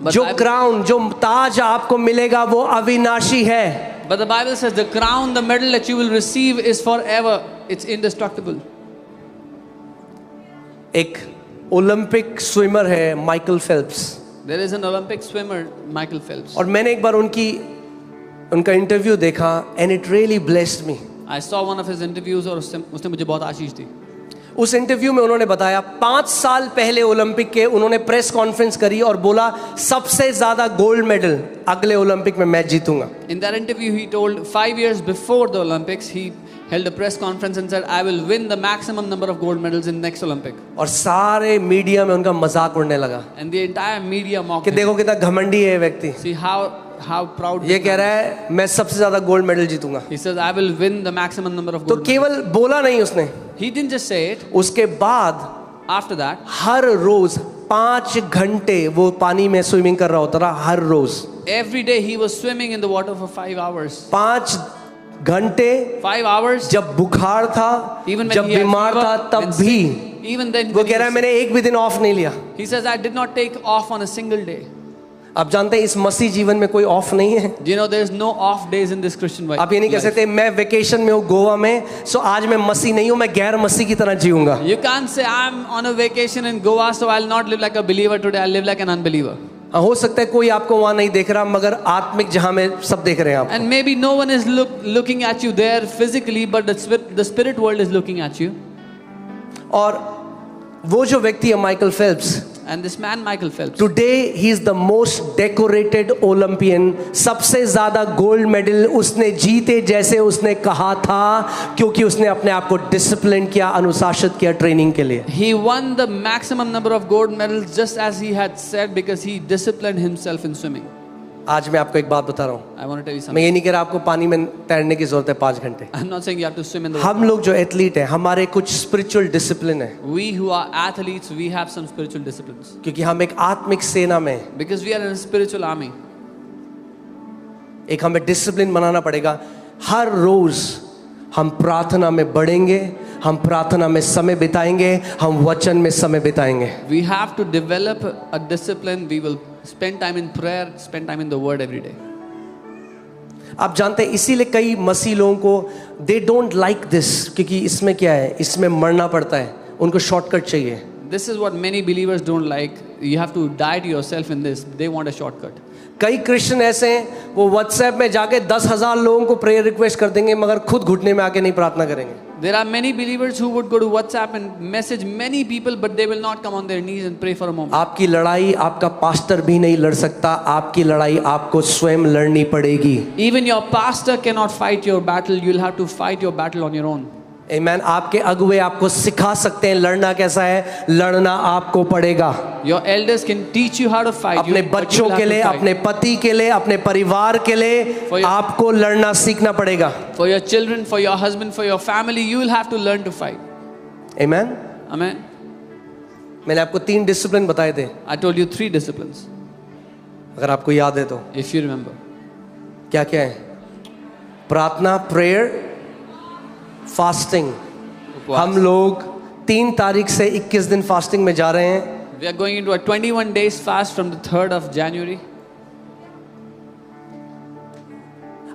जो क्राउन, जो ताज आपको मिलेगा, वो अविनाशी है। But the Bible says the crown, the medal that you will receive is forever. It's indestructible. एक ओलंपिक स्विमर है Michael Phelps, There is an Olympic swimmer, Michael Phelps. और मैंने एक बार उनका इंटरव्यू देखा, and it really blessed me. I saw one of his interviews और उसने मुझे बहुत आशीष दी। उस इंटरव्यू में उन्होंने बताया 5 साल पहले ओलंपिक के उन्होंने प्रेस कॉन्फ्रेंस करी और बोला सबसे ज्यादा गोल्ड मेडल अगले ओलंपिक में मैं जीतूंगा। In that interview he told 5 years before the Olympics he held a press conference and said I will win the maximum number of gold medals in next Olympic. और सारे media में उनका मजाक उड़ने लगा And the entire media mocked कि him. देखो कितना घमंडी है ये व्यक्ति, See how proud ये कह रहा है मैं सबसे ज्यादा गोल्ड मेडल जीतूंगा। he says I will win the maximum number of तो gold केवल बोला नहीं उसने, medals. He didn't just say it. उसके बाद After that हर रोज 5 घंटे वो पानी में स्विमिंग कर रहा होता रहा, हर रोज every day he was swimming in the water for 5 hours. 5 घंटे 5 hours. जब बुखार था, Even when जब he had बीमार fever, था, तब when भी sick, even then वो when कह रहा है मैंने एक भी दिन ऑफ नहीं लिया। he says I did not take off on a single day. आप जानते हैं इस मसीह जीवन में कोई ऑफ नहीं है। Do you know there is no off days in this Christian life? आप ये नहीं कह सकते मैं वेकेशन में हूँ गोवा में, सो आज मैं मसीह नहीं हूँ, मैं गैर मसीह की तरह जीऊंगा। You can't say I'm on a vacation in Goa so I'll not live like a believer today, I'll live like an unbeliever. हो सकता है कोई आपको वहां नहीं देख रहा, मगर आत्मिक जहां में सब देख रहे हैं आप। And maybe no one is looking at you there physically, but the spirit world is looking at you. और वो जो व्यक्ति है Michael Phelps, And this man Michael Phelps, today he is the most decorated Olympian. सबसे ज्यादा gold medal उसने जीते जैसे उसने कहा था, क्योंकि उसने अपने आप को डिसिप्लिन किया, अनुशासित किया ट्रेनिंग के लिए। he won the maximum number of gold medals just as he had said because he disciplined himself in swimming. आज मैं आपको एक बात बता रहा हूँ, I want to tell you मैं something. ये नहीं कह रहा आपको पानी में तैरने की जरूरत है 5 घंटे। I'm not saying you have to swim in the water. हम लोग जो एथलीट हैं, हमारे कुछ स्पिरिचुअल डिसिप्लिन है, We who are athletes, we have some spiritual disciplines क्योंकि हम एक आत्मिक सेना में, because we are in a spiritual army. एक हमें डिसिप्लिन बनाना पड़ेगा। हर रोज हम प्रार्थना में बढ़ेंगे, हम प्रार्थना में समय बिताएंगे, हम वचन में समय बिताएंगे। We have to develop a discipline. We will spend time in prayer, spend time in the word every day. आप जानते हैं इसीलिए कई मसीह लोगों को दे डोंट लाइक दिस, क्योंकि इसमें क्या है, इसमें मरना पड़ता है, उनको शॉर्टकट चाहिए। This is what many believers don't like. you have to die to yourself in this. They want a shortcut. कई क्रिश्चियन ऐसे हैं वो व्हाट्सएप में जाके 10,000 लोगों को प्रेयर रिक्वेस्ट कर देंगे मगर खुद घुटने में आके नहीं प्रार्थना करेंगे. There are many believers who would go to WhatsApp and message many people, but they will not come on their knees and pray for a moment. आपकी लड़ाई आपका पास्टर भी नहीं लड़ सकता, आपकी लड़ाई आपको स्वयं लड़नी पड़ेगी. Even your pastor cannot fight your battle. You'll have to fight your battle on your own. आमीन. आपके अगुवे आपको सिखा सकते हैं लड़ना कैसा है, लड़ना आपको पड़ेगा. Your elders can teach you how to fight. अपने बच्चों के लिए, अपने पति के लिए, अपने परिवार के लिए आपको लड़ना सीखना पड़ेगा. For your children, for your husband, for your family, you will have to learn to fight. आमीन. Amen. मैंने आपको 3 डिसिप्लिन बताए थे. I told you 3 disciplines. अगर आपको याद है तो. If you remember. क्या क्या है? प्रार्थना, प्रेयर, फास्टिंग. हम लोग 3 तारीख से 21 दिन फास्टिंग में जा रहे हैं. We are going into a 21 days fast from the 3rd of January.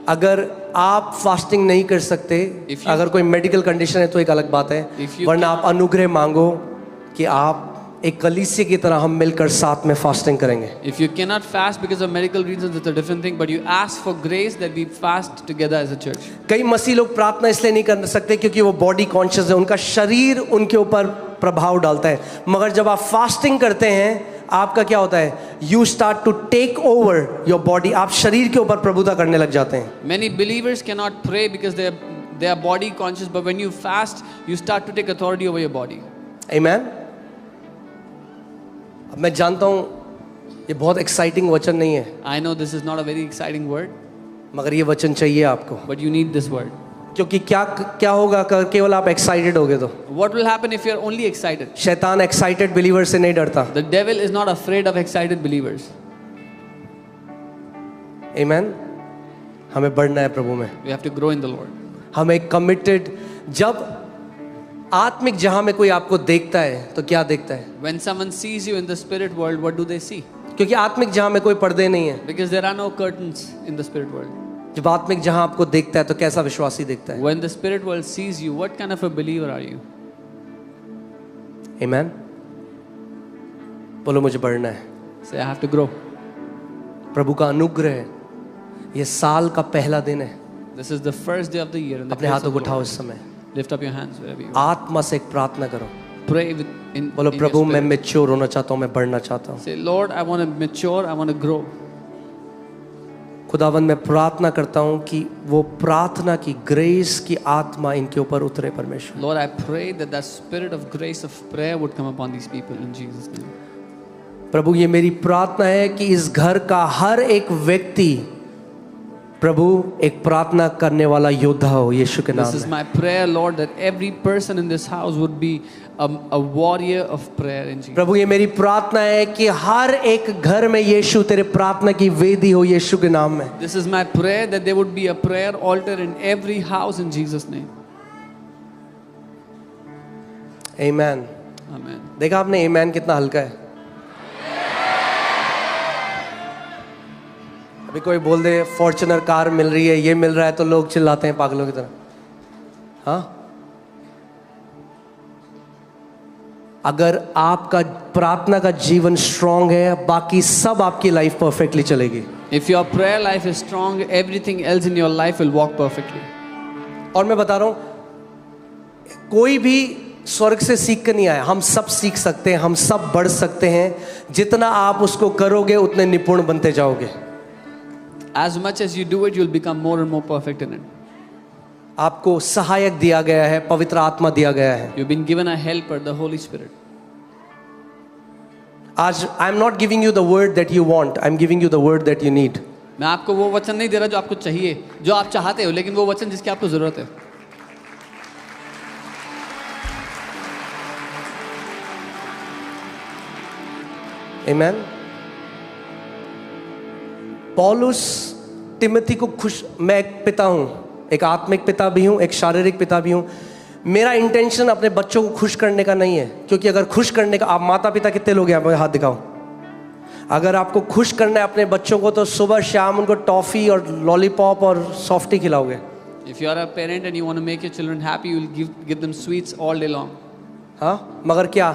अगर आप फास्टिंग नहीं कर सकते, अगर कोई मेडिकल कंडीशन है तो एक अलग बात है, वरना आप अनुग्रह मांगो कि आप एक कलीसिया की तरह हम मिलकर साथ में फास्टिंग करेंगे. If you cannot fast because of medical reasons, it's a different thing, but you ask for grace that we fast together as a church. कई मसीह लोग प्रार्थना इसलिए नहीं कर सकते क्योंकि वो बॉडी कॉन्शियस है, उनका शरीर उनके ऊपर प्रभाव डालता है. मगर जब आप फास्टिंग करते हैं आपका क्या होता है, you start to take over your body. आप शरीर के ऊपर प्रभुता करने लग जाते हैं. Many believers cannot pray because they are body conscious, but when you fast, you start to take authority over your body. Amen. अब मैं जानता हूँ ये बहुत एक्साइटिंग वचन नहीं है. I know this is not a very exciting word, मगर ये वचन चाहिए आपको. but you need this word. क्योंकि क्या होगा अगर केवल आप एक्साइटेड होगे तो. What will happen if you are only excited? शैतान एक्साइटेड बिलीवर से नहीं डरता. The devil is not afraid of excited believers. Amen. हमें बढ़ना है प्रभु में. We have to grow in the Lord. हमें कमिटेड. जब आत्मिक जहां में कोई आपको देखता है तो क्या देखता है? When someone sees you in the spirit world, what do they see? क्योंकि आत्मिक जहां में कोई पर्दे नहीं है. Because there are no curtains in the spirit world. जब आत्मिक जहां आपको देखता है तो कैसा विश्वासी देखता है? When the spirit world sees you, what kind of a believer are you? Amen. बोलो मुझे बढ़ना है. Say, I have to grow. प्रभु का अनुग्रह है. ये साल का पहला दिन है. This is the first day of the year. अपने हाथों को उठाओ इस समय. Lift up your hands wherever you are. आत्मा से एक प्रार्थना करो. Pray in बोलो in प्रभु your मैं spirit. मैच्योर होना चाहता हूँ, मैं बढ़ना चाहता हूँ. Say, Lord, I want to mature, I want to grow. खुदावन मैं प्रार्थना करता हूँ कि वो प्रार्थना की ग्रेस की आत्मा इनके ऊपर उतरे परमेश्वर. Lord, I pray that that spirit of grace of prayer would come upon these people in Jesus' name. प्रभु ये मेरी प्रार्थना है कि इस घर का हर एक व्यक्ति प्रभु एक प्रार्थना करने वाला योद्धा हो यीशु के नाम This is में. my prayer, Lord, that every person in this house would be a warrior of prayer in Jesus. प्रभु ये मेरी प्रार्थना है कि हर एक घर में यीशु तेरे प्रार्थना की वेदी हो यीशु के नाम में. This is my prayer that there would be a prayer altar in every house in Jesus' name. Amen. Amen. देखा आपने आमेन कितना हल्का है. अभी कोई बोल दे फॉर्च्यूनर कार मिल रही है, ये मिल रहा है, तो लोग चिल्लाते हैं पागलों की तरह. हाँ, अगर आपका प्रार्थना का जीवन स्ट्रांग है बाकी सब आपकी लाइफ परफेक्टली चलेगी. If your prayer life is strong, everything else in your life will walk perfectly. और मैं बता रहा हूं कोई भी स्वर्ग से सीख कर नहीं आया. हम सब सीख सकते हैं, हम सब बढ़ सकते हैं. जितना आप उसको करोगे उतने निपुण बनते जाओगे. As much as you do it, you'll become more and more perfect in it. आपको सहायक दिया गया है, पवित्र आत्मा दिया गया है. You've been given a helper, the Holy Spirit. आज I am not giving you the word that you want, I am giving you the word that you need. मैं आपको वो वचन नहीं दे रहा जो आपको चाहिए, जो आप चाहते हो, लेकिन वो वचन जिसकी आपको जरूरत है. आमेन. पौलुस तिमोथी को खुश, मैं एक पिता हूं, एक आत्मिक पिता भी हूं, एक शारीरिक पिता भी हूं. मेरा इंटेंशन अपने बच्चों को खुश करने का नहीं है, क्योंकि अगर खुश करने का, आप माता पिता कितने लोग हैं, हाथ दिखाओ. अगर आपको खुश करना है अपने बच्चों को तो सुबह शाम उनको टॉफी और लॉलीपॉप और सॉफ्टी खिलाओगे. If you are a parent and you want to make your children happy, you will give them sweets all day long. हाँ, मगर क्या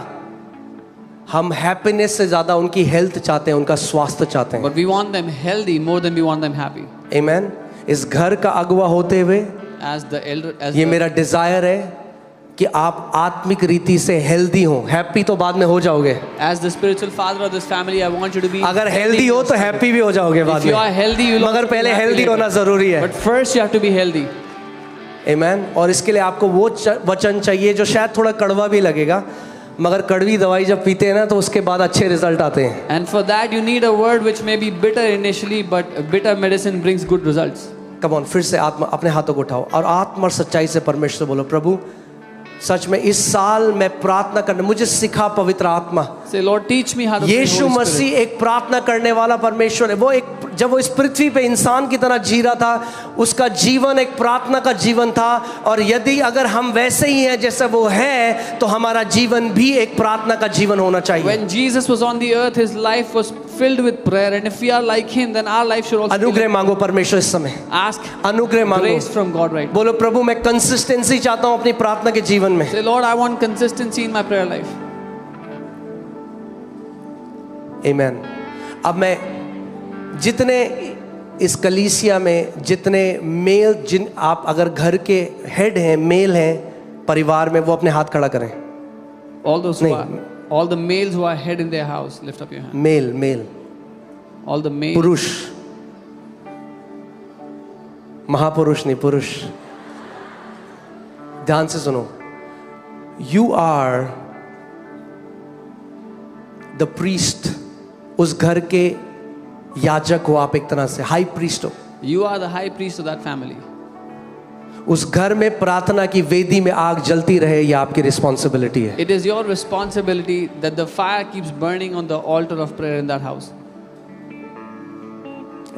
हम हैप्पीनेस से ज्यादा उनकी हेल्थ चाहते हैं, उनका स्वास्थ्य चाहते हैं। But we want them healthy more than we want them happy. आमीन। इस घर का अगुवा होते हुए As the elder, as ये the, मेरा डिजायर है कि आप आत्मिक रीति से हेल्दी हो। हैप्पी तो बाद में हो जाओगे, as the spiritual father of this family, I want you to be. अगर हेल्दी हो तो हैप्पी भी हो जाओगे बाद If you are में, healthy, you will मगर also be पहले happy हेल्दी later. होना जरूरी है। But first you have to be healthy. आमीन। और इसके लिए आपको वो वचन चाहिए जो शायद थोड़ा कड़वा भी लगेगा, मगर कड़वी दवाई जब पीते हैं ना तो उसके बाद अच्छे रिजल्ट आते हैं। And for that you need a word which may be bitter initially, but bitter medicine brings good results. Come on, फिर से आत्मा अपने हाथों को उठाओ और आत्मा और सच्चाई से परमेश्वर से बोलो, प्रभु सच में इस साल मैं प्रार्थना करने, मुझे सिखा पवित्र आत्मा। Say, Lord, teach me how to pray, Yeshu Holy Spirit. मसीह एक प्रार्थना करने वाला परमेश्वर है। वो एक, जब वो इस पृथ्वी पे इंसान की तरह जी रहा था, उसका जीवन एक प्रार्थना का जीवन था। और यदि अगर हम वैसे ही हैं जैसे वो है, तो हमारा जीवन भी एक प्रार्थना का जीवन होना चाहिए। When Jesus was on the earth, his life was filled with prayer, and if we are like him, then our life should also be अनुग्रह like. मांगो परमेश्वर इस समय, Ask अनुग्रह मांगो। grace from God right now. बोलो, प्रभु मैं consistency चाहता हूँ अपनी प्रार्थना के जीवन में। Say, Lord, I want consistency in my prayer life. आमीन। अब मैं जितने इस कलीसिया में जितने मेल, जिन आप अगर घर के हेड हैं, मेल हैं परिवार में, वो अपने हाथ खड़ा करें। All those who नहीं। are, all the males who are head in their house, lift up your hand. Male, male, All the males. पुरुष, महापुरुष नहीं, पुरुष। ध्यान से सुनो, यू आर द प्रीस्ट। उस घर के याजक हो आप, एक तरह से हाई प्रीस्ट हो। You are the high priest of that family. उस घर में प्रार्थना की वेदी में आग जलती रहे, ये आपकी रिस्पॉन्सिबिलिटी है। It is your responsibility that the fire keeps burning on the altar of prayer in that house.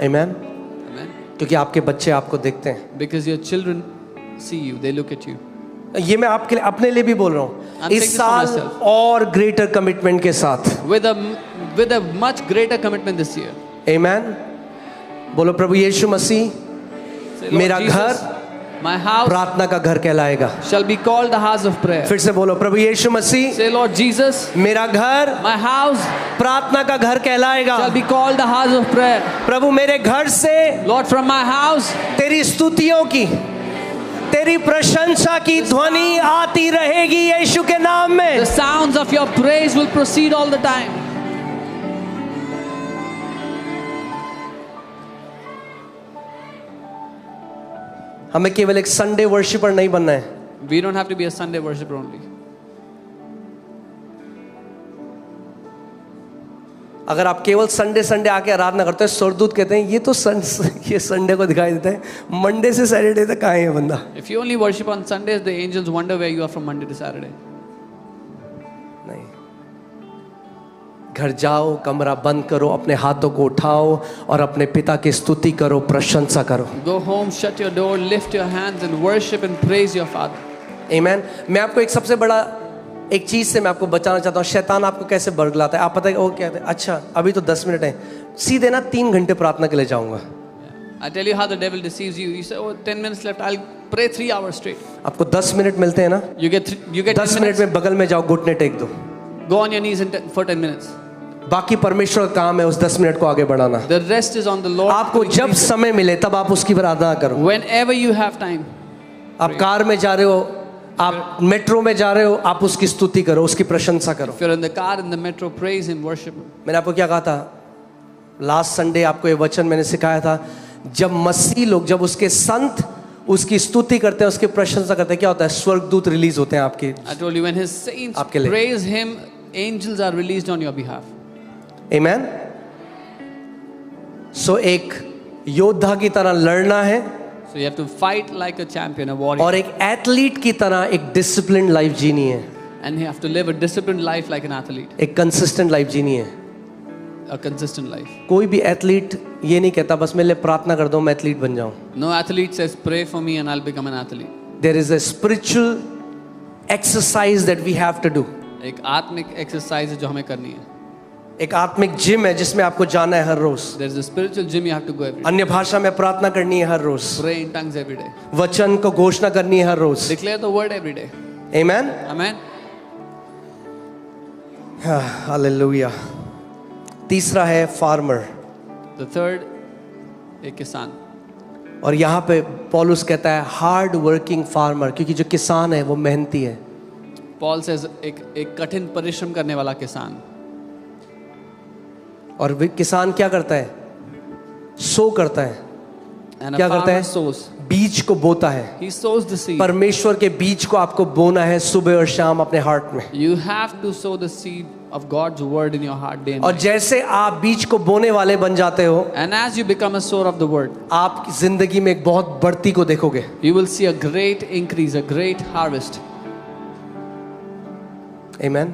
आमीन। Amen. क्योंकि आपके बच्चे आपको देखते हैं। Because your children see you, they look at you. ये मैं आपके लिए, अपने लिए भी बोल रहा हूँ, I'm saying इस this for साल myself. और ग्रेटर कमिटमेंट के साथ। With a much greater commitment this year. आमीन। बोलो, प्रभु यीशु मसीह, Say, Lord मेरा Jesus, घर my house प्रार्थना का घर कहलाएगा। shall be called the house of prayer. फिर से बोलो, प्रभु यीशु मसीह, Say, Lord Jesus, मेरा घर my house प्रार्थना का घर कहलाएगा। shall be called the house of prayer. प्रभु मेरे घर से Lord, from my house, तेरी स्तुतियों की, तेरी प्रशंसा की ध्वनि आती रहेगी यीशु के नाम में। the sounds of your praise will proceed all the time. हमें केवल एक संडे वर्शिपर नहीं बनना है। We don't have to be a Sunday worshiper only. अगर आप केवल संडे संडे आके आराधना करते हैं, स्वर्गदूत कहते हैं ये तो ये संडे को दिखाई देता है, मंडे से सैटरडे तक कहाँ है ये बंदा। If you only worship on Sundays, the angels wonder where you are from Monday to Saturday. नहीं, घर जाओ, कमरा बंद करो, अपने हाथों को उठाओ और अपने पिता की स्तुति करो, प्रशंसा करो। Go home, shut your door, lift your hands and worship and praise your Father. आमीन। मैं आपको एक सबसे बड़ा एक चीज से मैं आपको बचाना चाहता हूँ। शैतान आपको कैसे बरगलाता है, आप पता है वो कहते हैं, अच्छा अभी तो 10 मिनट है, सीधे ना 3 घंटे प्रार्थना के लिए जाऊंगा। I tell you how the devil deceives you. You say, oh, 10 minutes left, I'll pray 3 hours straight. आपको 10 मिनट मिलते हैं ना, You get 10 10 मिनट minutes, में बगल में जाओ, घुटने टेक दो। go on your knees for 10 minutes. बाकी परमेश्वर का काम है उस 10 मिनट को आगे बढ़ाना। The rest is on the Lord. आपको जब समय मिले तब आप उसकी आराधना करो। Whenever you have time. आप कार में जा रहे हो, आप मेट्रो में जा रहे हो, आप उसकी स्तुति करो, उसकी प्रशंसा करो। If you're in the car, in the metro, praise Him, worship Him. मैंने आपको क्या कहा था लास्ट संडे, आपको ये वचन मैंने सिखाया था, जब मसीह लोग, जब उसके संत उसकी स्तुति करते हैं, उसकी प्रशंसा करते हैं, क्या होता है, स्वर्गदूत रिलीज होते हैं आपके। I told you, when His saints आपके लिए। praise Him, angels are released on your behalf. आमीन। सो एक योद्धा की तरह लड़ना है So you have to fight like a champion, a warrior. और एक एथलीट की तरह एक डिसिप्लिन लाइफ जीनी है, And you have to live a disciplined life like an athlete. एक कंसिस्टेंट लाइफ जीनी है। A consistent life. कोई भी एथलीट ये नहीं कहता बस मेरे लिए प्रार्थना कर दो मैं एथलीट बन जाऊं। No athlete says, pray for me and I'll become an athlete. There is a spiritual exercise that we have to do. एक आत्मिक एक्सरसाइज है जो हमें करनी है. एक आत्मिक जिम है जिसमें आपको जाना है हर रोज। There is a spiritual gym you have to go every day. अन्य भाषा में प्रार्थना करनी है हर रोज। Pray in tongues every day. वचन को घोषणा करनी है हर रोज। Declare the word every day. आमीन। Amen. हालेलुया। तीसरा है फार्मर। The third, एक किसान। और यहाँ पे पौलुस कहता है हार्ड वर्किंग फार्मर, क्योंकि जो किसान है वो मेहनती है। Paul says एक कठिन परिश्रम करने वाला किसान। और किसान क्या करता है? सो करता है। And क्या a करता है? farmer sows. बीज को बोता है। He sows the seed. परमेश्वर के बीज को आपको बोना है सुबह और शाम अपने हार्ट में। You have to sow the seed of God's word in your heart day and और night. जैसे आप बीज को बोने वाले बन जाते हो, And as you become a sower of the word, आप जिंदगी में एक बहुत बढ़ती को देखोगे। you will see a great increase, a great harvest. आमीन। Amen.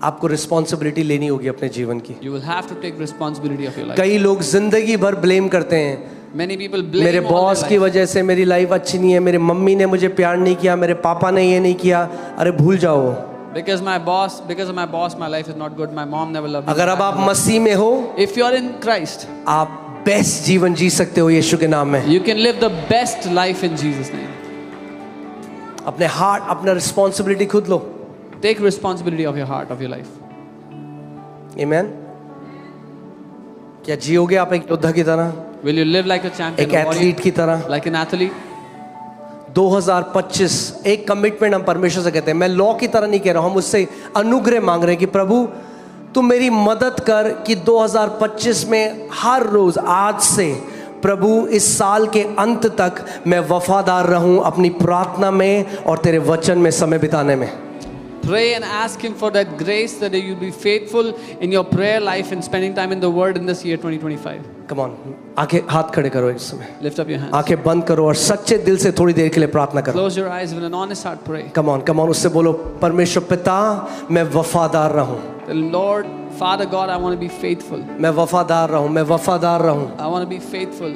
आपको रिस्पॉन्सिबिलिटी लेनी होगी अपने जीवन की। You will have to take responsibility of your life. कई लोग जिंदगी भर ब्लेम करते हैं, Many people blame मेरे all बॉस their की life. वजह से मेरी लाइफ अच्छी नहीं है, मेरी मम्मी ने मुझे प्यार नहीं किया, मेरे पापा ने ये नहीं किया। अरे भूल जाओ, Because of my boss, my life is not good. My mom never loved me. अगर अब आप मसीह में हो, If you are in Christ, आप बेस्ट जीवन जी सकते हो यीशु के नाम में। you can live the best life in Jesus' name. अपने हार्ट, अपना रिस्पॉन्सिबिलिटी खुद लो। Take responsibility of your heart, of your life. आमीन। क्या जियोगे आप एक योद्धा की तरह, Will you live like a champion, एक a warrior, एथलीट की तरह? like an athlete? 2025 एक कमिटमेंट हम परमेश्वर से कहते हैं। मैं लॉ की तरह नहीं कह रहा हूं, हम उससे अनुग्रह मांग रहे हैं कि प्रभु तू मेरी मदद कर कि 2025 में हर रोज आज से प्रभु इस साल के अंत तक मैं वफादार रहूं अपनी प्रार्थना में और तेरे वचन में समय बिताने में। Pray and ask Him for that grace that you be faithful in your prayer life and spending time in the Word in this year 2025. Come on, आंखें हाथ खड़े करो इस समय, Lift up your hands. आंखें बंद करो और सच्चे दिल से थोड़ी देर के लिए प्रार्थना करो। Close your eyes with an honest heart. Pray. Come on, उससे बोलो परमेश्वर पिता मैं वफादार रहूं, The Lord, Father God, I want to be faithful. मैं वफादार रहूं, मैं वफादार रहूं। I want to be faithful.